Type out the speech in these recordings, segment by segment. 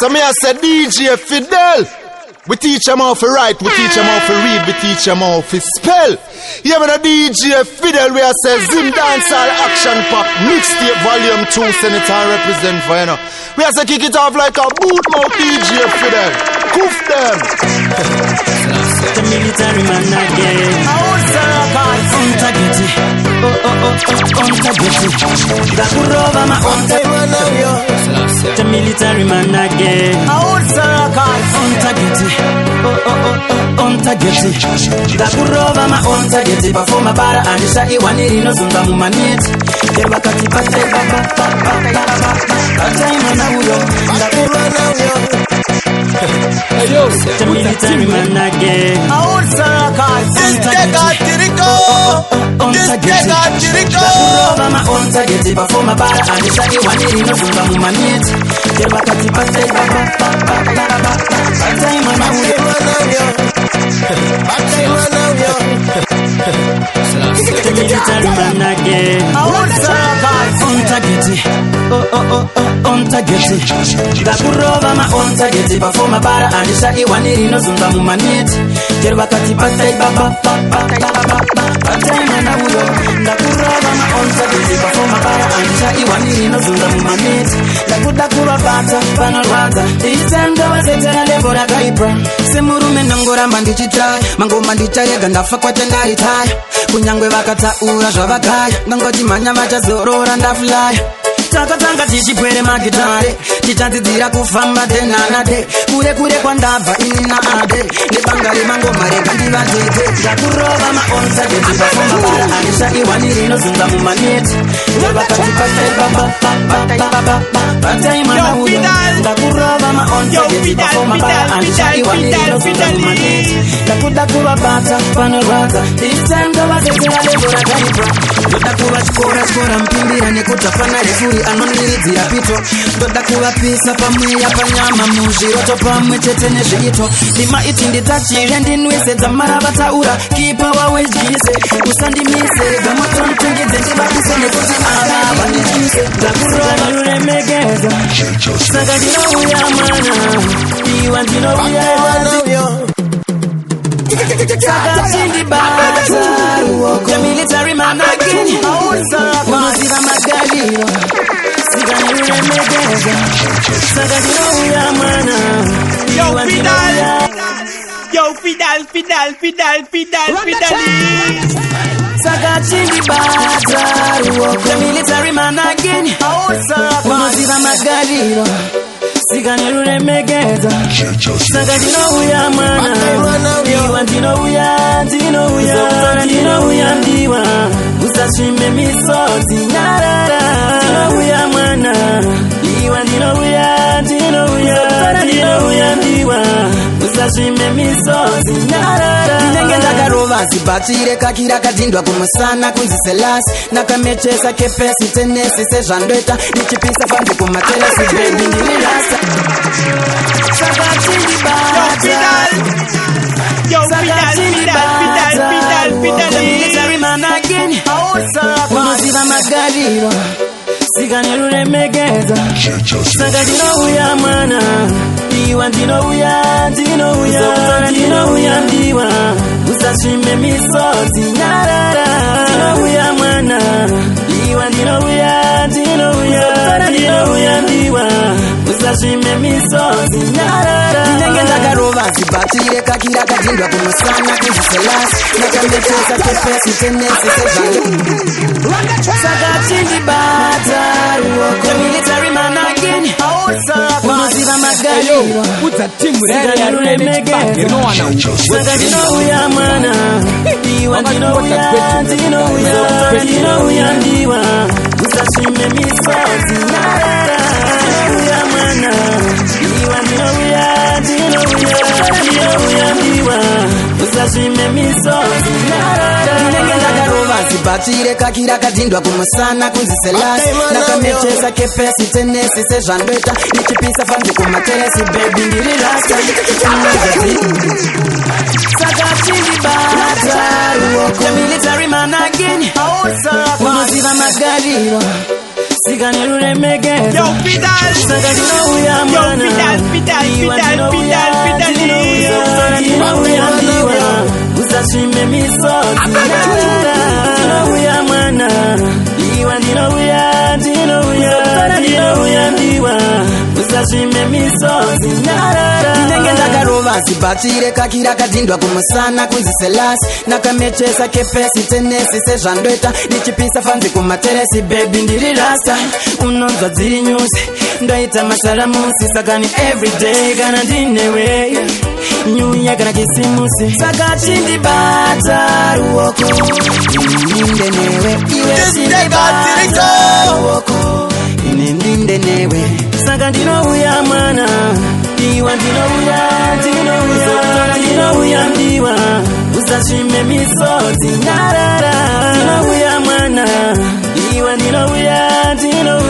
So me I say DJ Fidel. We teach them how to write, we teach them how to read, we teach them how to spell. Yeah, man, a DJ Fidel, we say Zim Dancehall Action Pack Mixtape Volume 2, Senator represent for you know. We say kick it off like a boot mouth DJ Fidel. Coof them. The military man again. The military man again. Dakurova ma ontageti bafoma bara andisha iwaniri nozunga mu maneti bakati pate baba ataima na uyo dakurana uyo the military man again. Dakurova ma ontageti bafoma bara andisha iwaniri nozunga mu maneti bakati pate baba ataima na uyo the military man again. Ontageti Dakurova ma ontageti bafoma bara andisha iwaniri nozunga mu maneti bakati pate baba ataima na uyo Dakurova ma ontageti bafoma bara andisha iwaniri nozunga mu maneti Dakudakura bata panorwaza Isendo wazetera levora gaipra Semurume nangoramba ndichitaya Mangoma ndichayega ndafa kwa tengaritaya Kunyangwe vakataura zvavakaya Ngangoti manya vachazorora ndafulaya Takatanga tichipwere magitare Tichadzidzira kufamba denanade Kure kure kwandabva ini na ade Nebangari mangoma rega ndivatete Dakurova maonsageti bafoma bara andisha iwaniri nozunga mu maneti Vakati patai baba Pataima na uyo Dakurova maonsageti bafoma bara andisha iwaniri nozunga mu maneti Dakudakuva bata panorwaza Isendo vazetera levora gaipra Dodakuva chikora mpimbira nekutapana refuri anoniridzira pito Doda kuvapisa pamweya panyama muzviroto pamwe chete nezviito Ndimaiti nditachire ndinwise dzamara vataura Kipa wawedyise usandimise gamoto mtungidze ndivapise nekuti ava vandityise Dakurova ruremegedza saka ndinouya mana iwa ndinouya saka chindibata ruoko the military man again unoziva magaliro sika niruremegedza saka ndinouya mana iwa ndinouya Yo, Fidel. Saka chindibata ruoko the military man again unoziva magaliro sika niruremegedza saka ndinouya mana iwa ndinouya ndiwa usasvime misodzi nyarara ndinouya mwana iwa ndinouya ndiwa usasvime misodzi nyarara ndinenge ndakarova zibatire kakira kadhindwa kumusana kunzi selasi nakamechesa kepesi tenesi sezvandoita ndichipisa panze kumateresi bebi ndirirasa saka chindibata military man again unoziva magaliro sika niruremegedza saka ndinouya mwana iwa ndinouya ndiwa usasvime misodzi nyarara ndinouya mwana iwa ndinouya ndiwa usasvime misodzi nyarara ndinenge ndakarova zibatire kakira kadhindwa kumusana kunziselasi nakamechesa kepesi tenesi sezvangu saka chindibata ruoko the military man again unoziva magaliro sika niruremegedza saka ndinouya mwana iwa ndinouya ndiwa usasvime misodzi nyarara ndinouya mwana iwa ndinouya ndiwa usasvime misodzi nyarara ndinenge ndakarova zibatire kakira kadhindwa kumusana kunzi selasi nakamechesa kepesi tenesi sezvandoita ndichipisa panze kumateresi bebi ndirirasa saka chindibata ruoko the military man again unoziva magaliro sika niruremegedza saka ndinouya mwana Usashime misozi uya mwana iwa ndino uya ndiwa usashime misozi inenge ndakarova zibatire kakira kadindwa kumusana kunzi selasi nakamechesa kepesi tenesi sezvandoita nichipisa fanzi kumateresi bebi ndiri rasa unonzwa dziri nyusi ndoita masaramusi sakani everyday kana ndinewe nyunya kana kisimusi saka chindibata ruoko ininde newe iwe chindibata ruoko ininde newe saka ndinouya mwana iwa ndinouya ndiwa usashime misozi nyarara ndinouya mwana iwa ndinouya ndiwa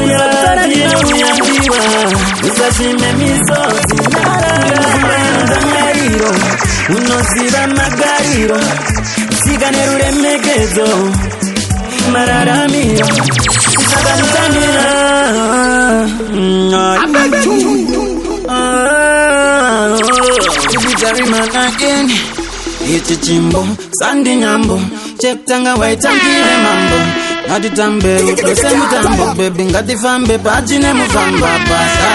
usashime misozi nyarara unoziva magariro tsika neruremekedzo mararamiro isakanitandira ibitarimanagen ichi chimbo sandinyambo chekutanga waitangire mambo ngatitambe rudo semutambo bebi ngatifambe pachine mufamba pasa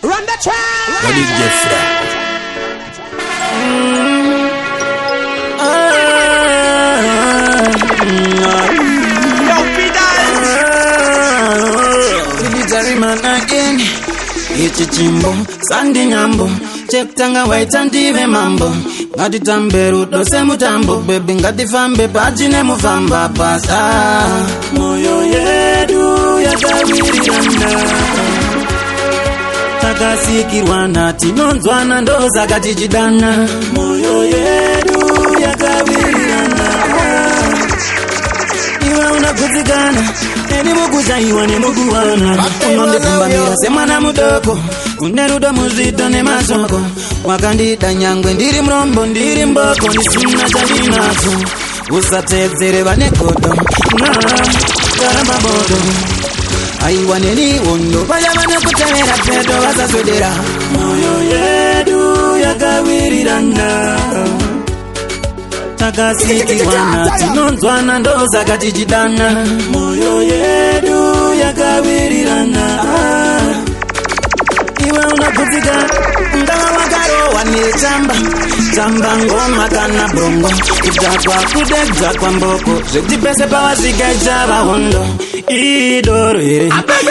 Run the track. What is Jeffrey? Yo, Fidel. Ibitariman again. Ichi chimbo sandi nyambo chekutanga waitandive mambo ngatitambe rudo semutambo bebi ngatifambe pachine mufamba pasa moyo yedu yakawirirana takasikirwana tinonzwana ndozakatichidana moyo yedu yakawirirana iwe unagutsikana eni mukuchaiwa nemukuwana unondikumbamira semwana mudoko une rudo muzvito nemashoko wakandida nyangwe ndiri murombo ndiri mboko ndisina chandinacho usatedzere vane godo karamba bodo aiwa neni wondo vaya vanokutevera pedo vasazodera moyo yedu yakawirirana takasikirwana tinonzwana ndozakatichidana moyo yedu yakawirirana iwe unagutsikana ngava wakarohwa nechamba ngoma kana brongo kudhakwa kudegdza kwamboko zvekuti pese pawasvika ichava hondo idoro here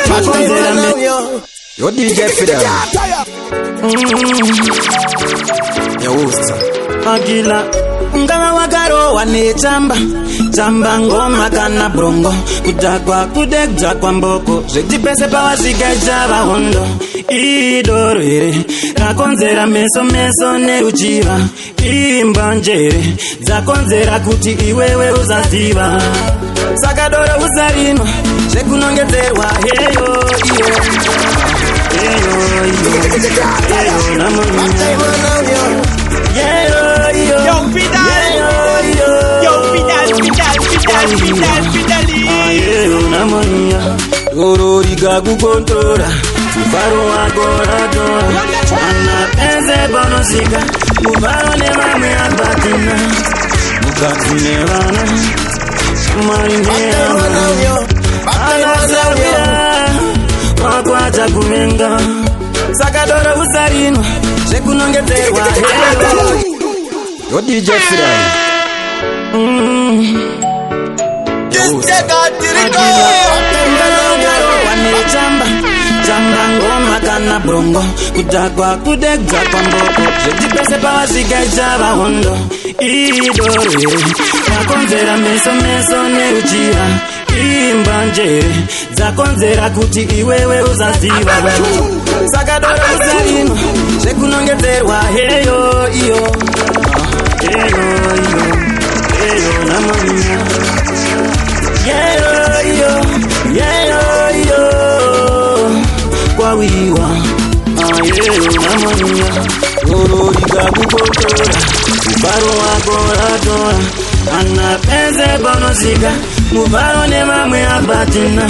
makonzera Yo DJ Fidel. Yo host. akila ngava wakarohwa nechamba ngoma kana brongo kudhakwa kudegdza kwamboko zvekuti pese pawasvika ichava hondo idoro here rakonzera meso neruchiva imba njere dzakonzera kuti iwewe usaziva saka doro usarinwa zvekunongedzerwa heyo Yo, Fidel. Yo, Fidel. Doro rikakukontrora mufaro wako radora ana pese panosvika mufaro nevamwe abatina mukati nevana shumari nevana anasavira wakwata kumenga saka doro usarinwa zvekunongedzerwa Yo DJ Fidel. chamba ngoma kana brongo kudhakwa kudegdza kwamboko zvekuti pese pawasvika ichava hondo idoro here rakonzera meso neruchiva imba njere dzakonzera kuti iwewe usaziva saka doro usarinwa zvekunongedzerwa heyo namonya kwawiwa namonya doro rikakukotora mufaro wako radora ana pese panosvika mufaro nevamwe abatina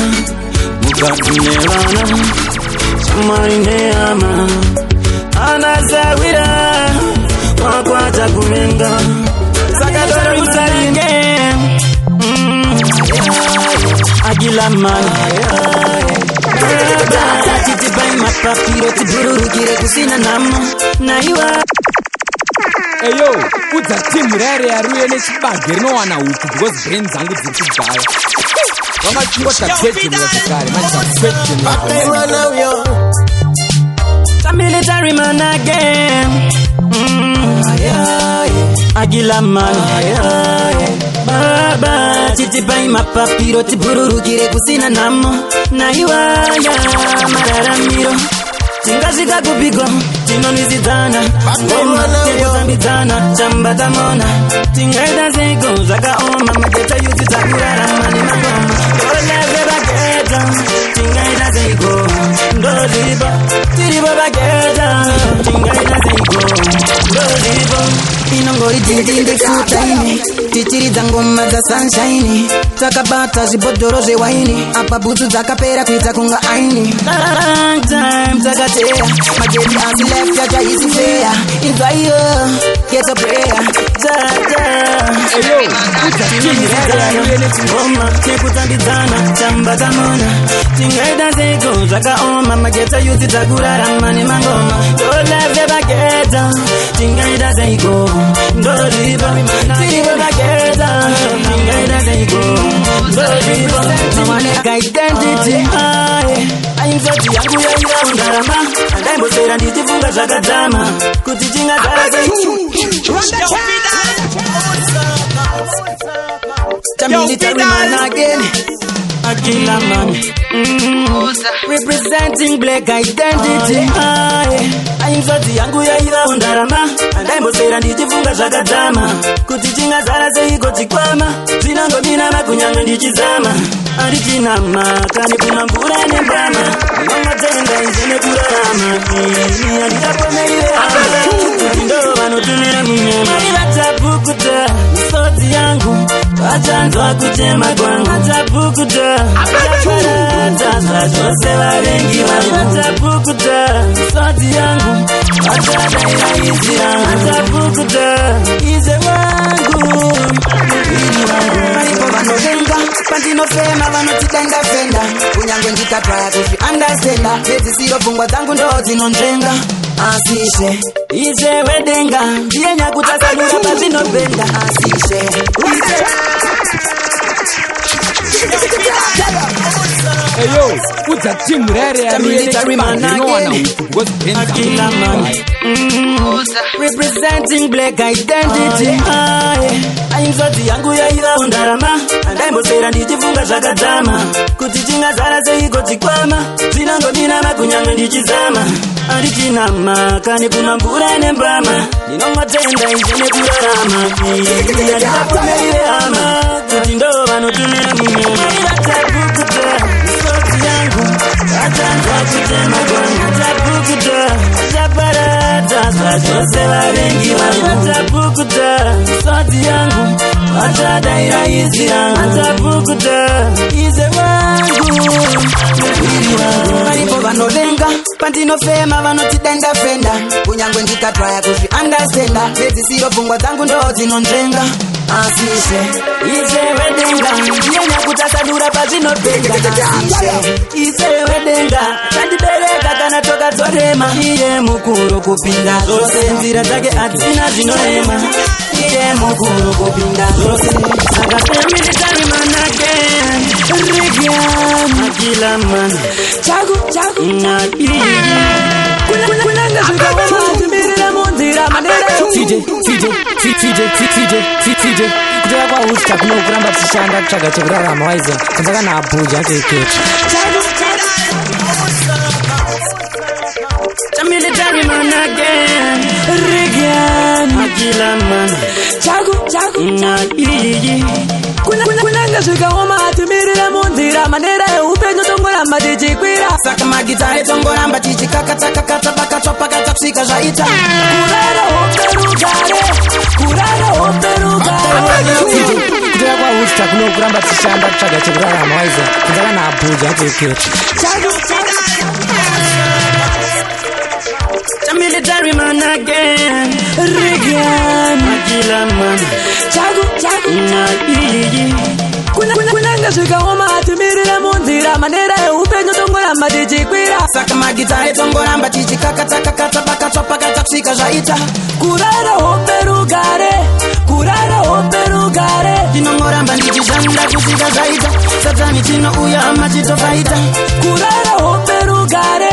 ukafunevana shamwari nehama anazawira wakwata kuvenga saka tora kusaringe agilamana tatipai mapapiro tibururukire kusina namo naiwa. Eyo, udza timu rare yaruye nechibage rinowana huku because brain dzangu dziri kugaya. Vangachingota question yakare, manje question yakare. The military man again. Agila man. Baba titipai mapapiro tibururukire kusina namo naiwa ya mararamiro. Tingashika kupigo, tinonizidana ngoma, tiyozambizana, chamba tamona tingaida zego, zaka oma mageta yuzi takurara mani mangoma doleze bageta, tingaida zego ndoliba, tiriba bageta tingaida zego ndoliba inongori dindinde futaini tichiriza ngoma za sunshine takabata zibodoro ze waini apa butu zakapera kuita kunga aini long time takatea mageti asi left ya jaisi fair invayo get a prayer Eyo, udza timu rare yaruye ngoma tikutambizana chamba tamona tingaida zego zvakaoma mageta yuzi takurara mani mangoma doleve bageta tingaida zego ndoriba tiriba bageta tingaida zego ndoriba mamaneka identity aimzoti yangu yaira undarama andaimbosera ndichifunga zvakadzama kuti chingazara military man again, Akila man. Representing black identity. I'm Zoti yangu ya ira undarama andaimbosera ndichifunga zvakadzama kuti chingazara seiko chikwama zvinangomira makunyanga ndichizama andichinama kani kuna mvura nembama ndinomatenga inze nekurarama handikapomerire kuti ndo vanotumira munyama ivatapukuta misodzi yangu vachanzwa kutema kwangu vatapukuta vachaparata zvachose vavengi vangu vatapukuta misodzi yangu vachadaira izi yangu vatapukuta ize wangu varipo vanovenga pandinofema vanotidenda fenda kunyange ndikatwaya kuzviandastenda pedzisiro pfungwa dzangu ndo dzinonzvenga asishe ishe wedenga ndiye nyakutasanura pazvinopenda asishe Eyo, udza timu rare yaruye nechibage rinowana huku because brain dzangu representing black identity. Aimzoti yangu yaira undarama andaimbosera ndichifunga zvakadzama kuti chingazara seiko chikwama zvinangodina makunyanga ndichizama andichinama kani kuna mvura nembama ndinomatenda inze nekurarama handikapomerire hama kuti ndo vanotumira munyama vatapukuta misodzi yangu vachanzwa kutema kwangu vatapukuta vachaparata zvachose vavengi vangu vatapukuta misodzi yangu vachadaira izi yangu vatapukuta ize wangu varipo vanovenga pandinofema vanotidenda fenda kunyange ndikatwaya kuzviandastenda pedzisiro pfungwa dzangu ndo dzinonzvenga asishe ishe wedenga ndiye nyakutasanura pazvinopenda asishe ishe wedenga tandibereka kana tokatorema iye mukuru kupinda zvose nzira dzake hadzina zvinorema iye mukuru kupinda zvose saka military man again Regan Akila man chagu kunanga zvikaoma timirira munzira manera TJ kutoka kwa usta kuno kuramba tichishanda kutsvaga chekurarama waizo kanzaka naabhuja keketi military man again Regan Akila man chagu kunanga zvikaoma timirira munzira manera eupenyu tongoramba tichikwira saka magitare tongoramba tichikakatakakata pakatwapakata kusvika zvaita kurara hope rugare kutoka kwa usta kuno kuramba tishanda kutsvaga chekurarama waiza kunzaka naabhuja kueketa military man again, Magila man, kunanga zvikaoma atimirira munzira manera eupenyu tongoramba tichikwira saka magitare tongoramba tichikakatakakata pakatwa kusvika zvaita kurara hope rugare tinongoramba ndichishanda kusvika zvaita satani tinouya amachitofaita kurara hope rugare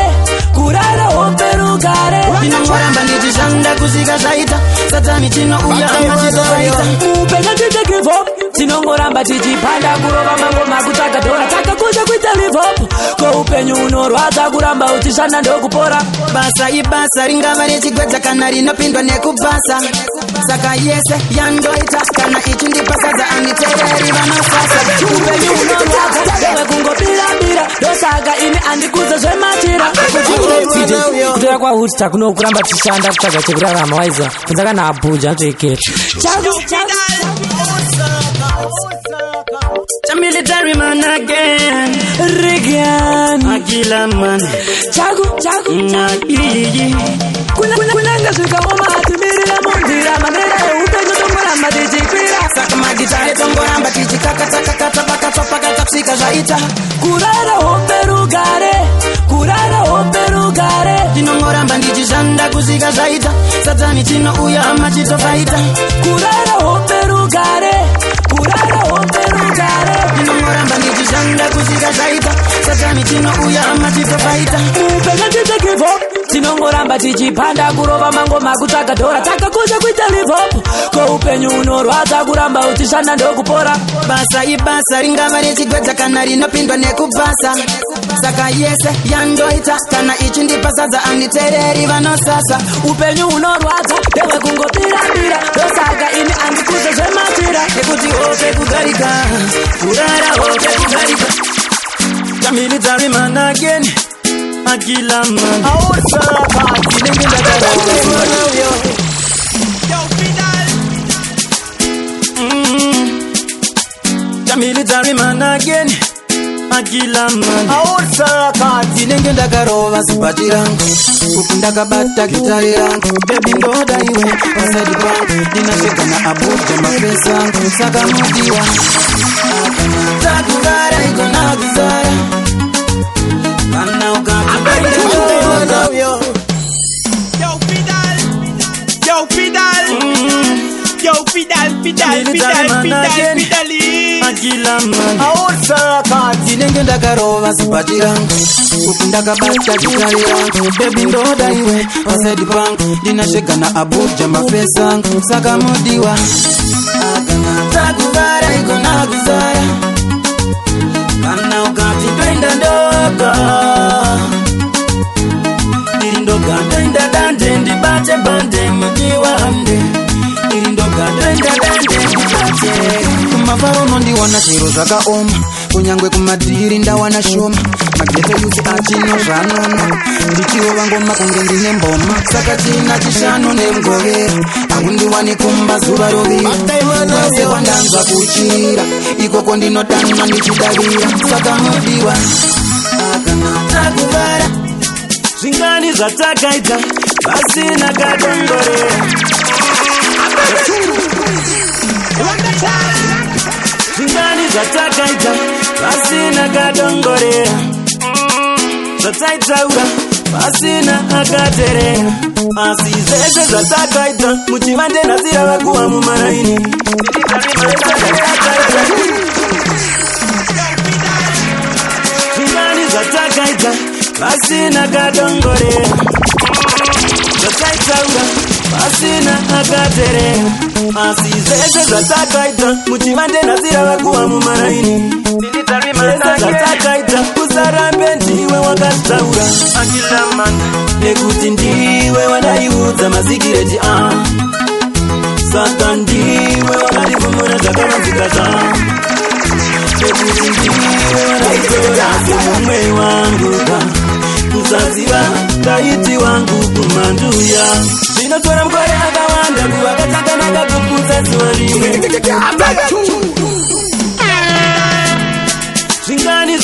tinongoramba ndichishanda kusvika zvaita satani tinouya amachitofaita upenyu tite give up tinongoramba tichipanda kurova mangoma kutsvaga dhora takakusha kuita live up ko upenyu unorwadza kuramba uchishanda ndokupora basa ibasa ringava rechigwedza kana rinopindwa nekubasa saka yese yandoita kana ichi ndipasadza anditeereri vanosasa upenyu unorwadza dewe kungopirapira ndosaka ini andikuze zvemachira kutora kwahuta kuno kuramba tichishanda kutsvaga chekurarama waiza kunzaka naabhuja nzveketa military man again, Magila man, kunanga zvikaoma atimirira munzira manera eupenyu tongoramba tichikwira saka magitare tongoramba tichikakatakakata pakatwa kusvika zvaita kurara hope rugare tinongoramba ndichishanda kusvika zvaita satani tinouya amachitofaita kurara hope rugare tinongoramba ndichishanda kusvika zvaita satani tinouya amachitofaita upenyu tite give up tinongoramba tichipanda kurova mangoma kutsvaga dhora takakusha kuita live up ko upenyu unorwadza kuramba uchishanda ndokupora basa ibasa ringava rechigwedza kana rinopindwa nekubasa saka yese yandoita kana ichi ndipasadza anditeereri vanosasa upenyu unorwadza dewe kungopirapira ndosaka ini andikuze zvemachira nekuti hope kugarika kurara hope kugarika military man again Magila man military man again Magila man tinenge ndakarova zibhati rangu uku ndakabata gitari rangu bebi ndoda iwe pasadi pangu ndinasvegana abhuja mapesa angu saka mudiwa takugara igona kuzara kana ukati Yo, Fidel. Magila man tinenge ndakarova zibhati rangu uku ndakabata gitari rangu bebi ndoda iwe pasadi pangu ndinasvegana abhuja mapesa angu saka mudiwa takugara igona kuzara kana ukati toenda ndoga iri ndoga toenda dande ndibate bande mudiwande iri ndoga toenda dande ndibate kumafaro nondiwana zviro zvakaoma kunyangwe kumadhiri ndawana shoma mageto yusi achino zvanono ndichirova ngoma kunge ndine mboma saka china chishanu nemgovera hakundiwani kumba zuva rovira kwese wandanzwa kuchira ikoko ndinodanwa ndichidavira saka mudiwa takuvara zvingani zvatakaita pasina kadongorera zvingani zvatakaita pasina kadongorera zvataitaura pasina akateerera asi zvese zvatakaita muchivande nhasira vakuwa mumaraini zvingani zvatakaita pasina kadongorera zvataitaura pasina akateerera asi zvese zvatakaita muchivande nhasira vakuwa mumaraini zvatakaita usarambe ndiwe wakazitaura nekuti ndiwe wadaiudza mazikireti saka ndiwe wakandivhumura zvakavanzika nekuti ndiwe wadaitora semumwe wangu kusaziva taiti wangu kumanduya zvinotora mukore akawanda kuvakachakanaka kuputsa zuva rimwe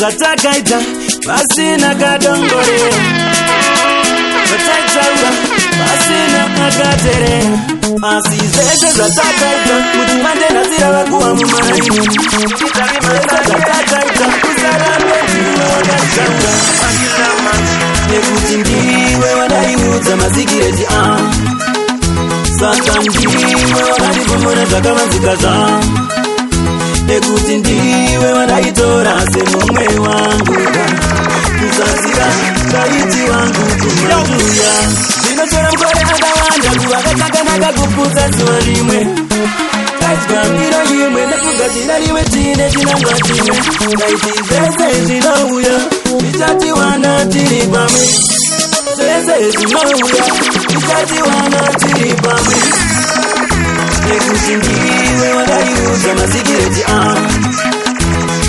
zvatakaita pasina kadongorera, zvataitaura pasina akaterera, asi zvese zvatakaita kuti mandenhasira vakuwa mumaini, zvatakaita kusaramba ndiwe wakataura nekuti ndiwe wadaiudza mazikireti saka ndiwe wakandivhomora zvakavanzika zvangu, nekuti ndiwe wadaitora semumwe wangu, kusaziva kaiti wangu kumanduya. Zvinotora mukore akawanda kuva kachakanaka kupfuura zuva rimwe, kaitwa mbiro imwe nekugadzira rimwe tine chinangwa chimwe, kaiti zvese zvinouya tichatiwana tiri pamwe, zvese zvinouya tichatiwana tiri pamwe, nekuti ndiwe wadaiudza mazikireti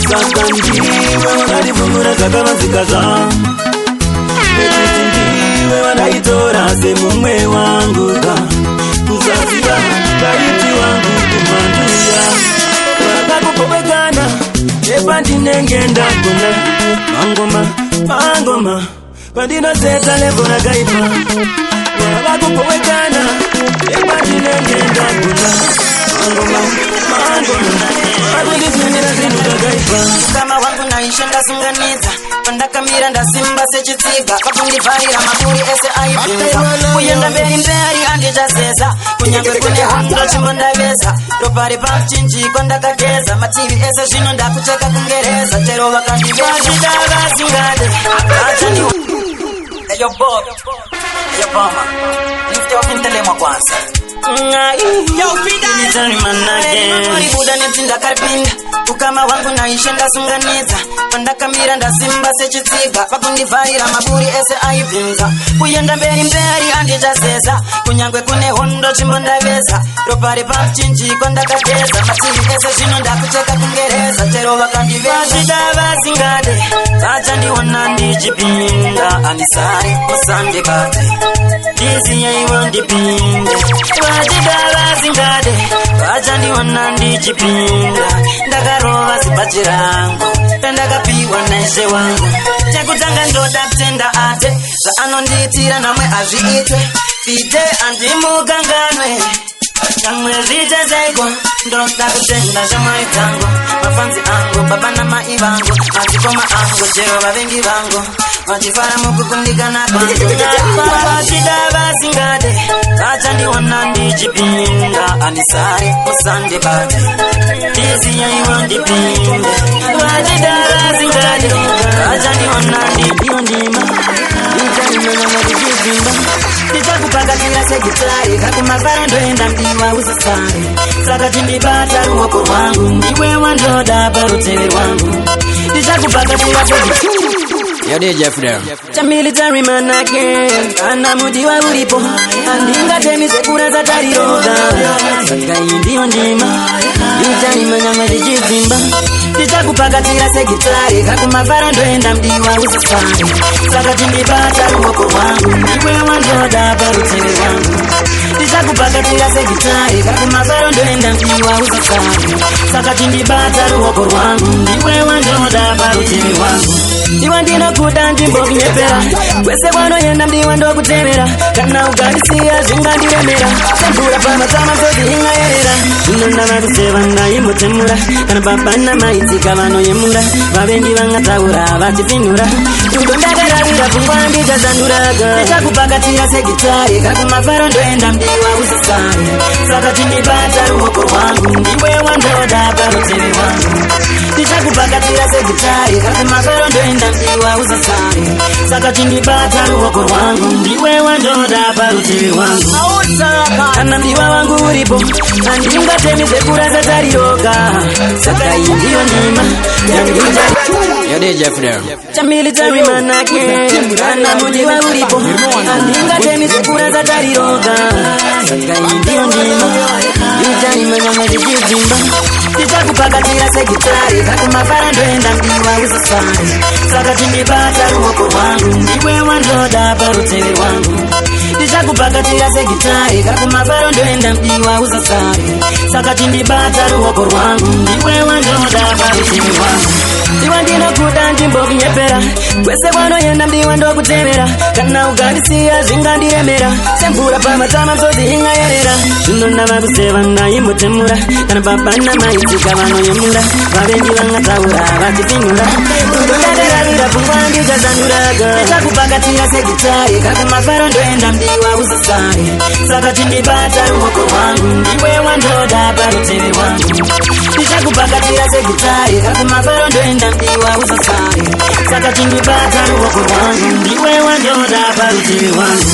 saka ndiwe wakandivhomora zvakavanzika zvangu, nekuti ndiwe wadaitora semumwe wangu, kusaziva kaiti wangu kumanduya. Wakakupopekana nepandinenge ndagona mangoma pandinozeta levo rakaipa, wakakupopekana nepandinenge ndagona mangoma pandinozeta zvinhu zvakaipa. Kama wangu naisha ndasunganidza, pandakamira ndasimba sechitsiga, pakundivharira maburi ese aibvinza, kuyenda mberi handichazeza, kunyange kune hondo chimbondaveza, ropa repamchinjiko ndakageza, mativi ese zvino ndakucheka kungereza, chero vakandivazvida vasingade achani. Eyo Bob, eyo Boma, lift your fintelemwa kwanza. Buda nepinda karipinda, ukama wangu naisha ndasunganidza, pandakamira ndasimba sechitsiga, pakundivharira maburi ese aibvinza, kuyenda mberi handichazeza, kunyange kune hondo chimbondaveza, ropa repamchinjiko ndakageza, mativi ese zvino ndakucheka kungereza, chero vakandivazvida vasingade vachandiona ndichipinda, andisari musandekate ndiziyaiwo ndipinde, vachida vasingade vachandiona ndichipinda, ndakarova zibachi rangu pendakapiwa naishe wangu, chekutanga ndoda kutenda ate zvaanondiitira namwe azviitwe, fide andimukanganwe kamwe zvichazaiko, ndoda kutenda shamwari dzangu, mafanzi angu, baba namai vangu, madzikoma angu, chero vavengi vangu vachifara mukukundikana kwangu, vachida vasingade vachandiona ndichipinda, andisari musandibate ndiziyaiwo ndipinde, vachida vasingade vachandiona ndiyo ndima ichaimenomadikizimba, ndichakupakatira segitari kakumavara ndoenda mdiwa usasare, saka chindibata ruoko rwangu, ndiwe wandoda paruteve rwangu, ndichakupakatira segitari. Yo DJ Fidel, cha military man again, ana mudiwa ulipo, andingatemi sekura za tariroga, saka ndiyo ndima ichaimanyama ndichizimba, ndichakupakatira segitari kakumavara ndoenda mdiwa usasare, saka chindibata ruoko rwangu, ndiwe wandoda paruteve rwangu, ndichakupakatira segitari kakumavara ndoenda mdiwa usasare, saka chindibata ruoko rwangu, ndiwe wandoda paruteve rwangu, iwa ndinokuda nzvimbo kunyepera, kwese kwanoenda mdiwa ndokutevera, kana ugarisiya zvingandiremera, semvura pamatama nzodzi ingayerera, inondava kuseva ngaimbotemura, kana baba namaidzika vanoyemura, vavengi vangataura vachipinura, tudo ndakaravira pfungwa ndichazanduraga, ndichakupakatira segitari kakumafaro ndoenda mdiwa usasare, saka chindibata ruoko rwangu, ndiwe wandoda paruteve rwangu, ndichakupakatira segitari kakumafaro ndoenda mdiwa usasare, saka chindibata ruoko rwangu, ndiwe wandoda paruteve rwangu, kana mdiwa wangu uripo andingatemi sekura zatariroga, saka iyi ndiyo ndima yandiita. Yo DJ Fidel, cha military man again, kana mudiwa ulipo andingatemi sekura zatariroga, saka iyi ndiyo ndima ichaimanyama ndichizimba, ndichakupakatira segitari kakumafara ndoenda mdiwa usasare, saka chindibata ruoko rwangu, ndiwe wandoda paruteve rwangu, ndichakupakatira segitari kakumafaro ndoenda mdiwa usasare, saka chindibata ruoko rwangu, ndiwe wandoda paruteve rwangu, iwa ndino kudanji mbovu nyepera kwese wano yenda mdiwa ndo kutemera kana ugalisia zingandiremera sembura pamatama msozi hinga yerera shunona vakuseva na imbo temura kana papana maitika vano yemura vavengi vangataura vachipinura kudadera pungwandi chazanduraga nechakupakatinga segitari kakumafaro ndoenda mdiwa usasari saka chindibata ruoko wangu ndiwe wandoda parutivi wangu ndichakupakatira segitari kakumafaro ndoenda mdiwa usasari saka chindibata ruoko wangu ndiwe wandoda parutivi wangu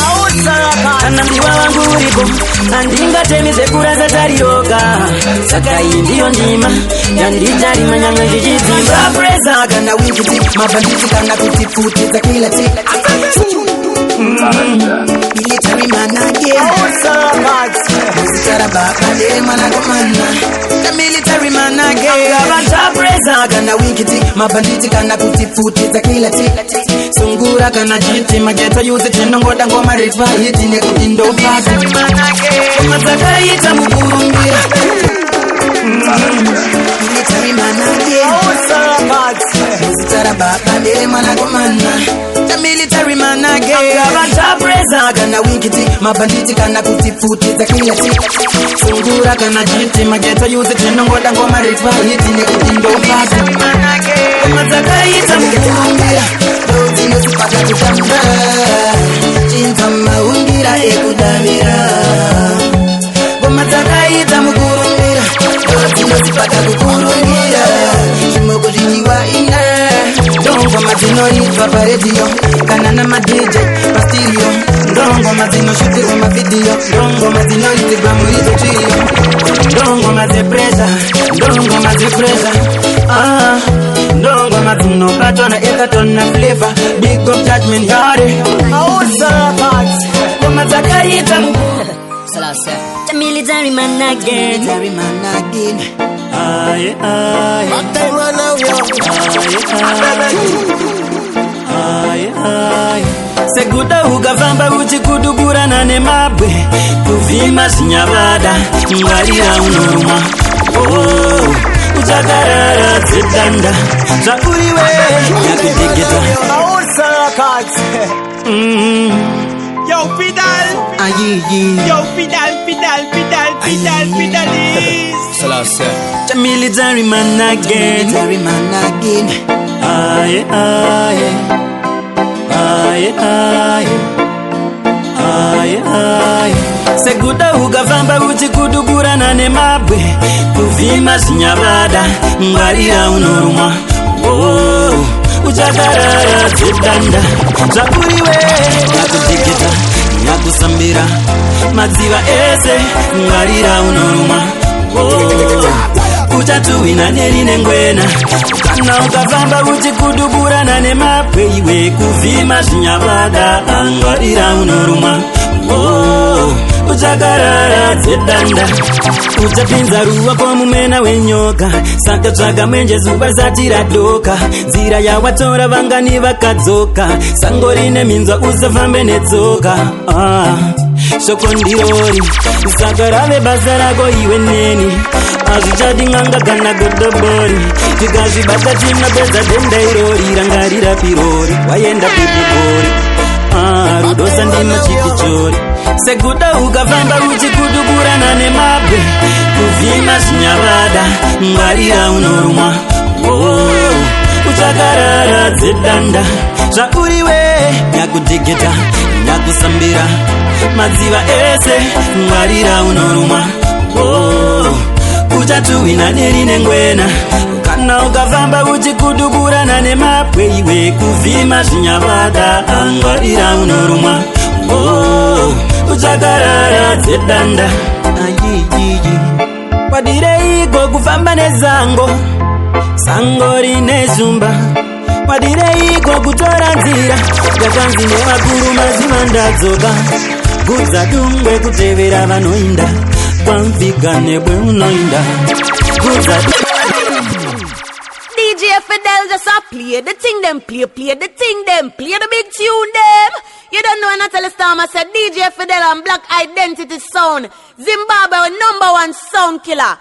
kana mdiwa wangu uripo andingatemi zekurasa tariroka saka iyi ndiyo ndima yandijari manyanga zvichidzimba presa kana wikiti mabanditi kana kuti futi za kila tika military man again Muzitara kale mwana komana the military man again Abanta presa kana wikiti mabanditi kana kuti futi za kila tika sungura kana jiti mageta yuze chenongoda ngoma rifa hiti nekutindo pasi mazakaita mukurungira military man again Muzitara kale mwana komana the military man again Abanta presa kana wikiti mabanditi kana kuti futi za kila tika sungura kana jiti mageta yuze chenongoda ngoma rifa hiti nekutindo pasi mazakaita mukurungira Nosipata kutamba Chintama ungira ekudamira Gomatakaita mukurungira Nosipata kukurungira Shimoko jiniwa ina Dongo matino itwa paredio Kanana madj, pastirio Dongo matino shuti kwa mavideo Dongo matino itigwa murito chiyo Dongo mate pressure Dongo mate pressure Dongo matino patona ekatona flavor Big up judgment yard Goma zakarita The military man again Military man again Aye, aye Time right now, yo. Aye, aye Seguda ukafamba uchikudugurana nemabwe kuvima zinyavada ngwarira unoruma uchakarara dzedanda zvakuriwe yakudigita Yo, Fidel! Aye, Yo, Fidel is... the military man again military man again Aye, aye Aye, aye Aye, aye Seguda ukafamba uchikudugurana nemabwe kuvima zinyavada ngwarira unoruma uchakarara dzedanda zvakuriwe yakudigita yakusambira madziva ese ngwarira unoruma uchatuwina nerine ngwena kana ukafamba uchikudugurana nemabwe iwe kuvima zvinyavada ngwarira unoruma uchakarara dzedanda uchapinza ruoko mumena wenyoka saka tsvaga mwenje zuva risati radoka nzira yawatora vangani vakadzoka sango rine minzwa usafambe netsoka shoko ndirori saka rave basa rako iwe neni hazvichati ng'anga kana godobori tikazvibata tinapedza denda irori rangarira pirori waenda pipugori rudosa ndima chikichori seguda ukafamba uchikudugurana nemabwe kuvima zvinyavada ngwarira unorumwa uchakarara dzedanda zvakuriwe yakudigita yakusambira madziva ese ngwarira unorumwa uchatuwina nerine ngwena kana ukafamba uchikudugurana nemabwe iwe kuvima zvinyavada ngwarira unorumwa uchakarara dzedanda ayiyiji wadireiko kufamba nezango sango rine zumba wadireiko kutora nzira yakanzi nevakuru mazima ndadzoka gudza dungwe kutevera vanoinda kwamvika nebwe unoinda gudza DJ Fidel just a play the thing them play the thing them play the big tune them. You don't know when I tell the star I said DJ Fidel and Black Identity Sound Zimbabwe #1 sound killer.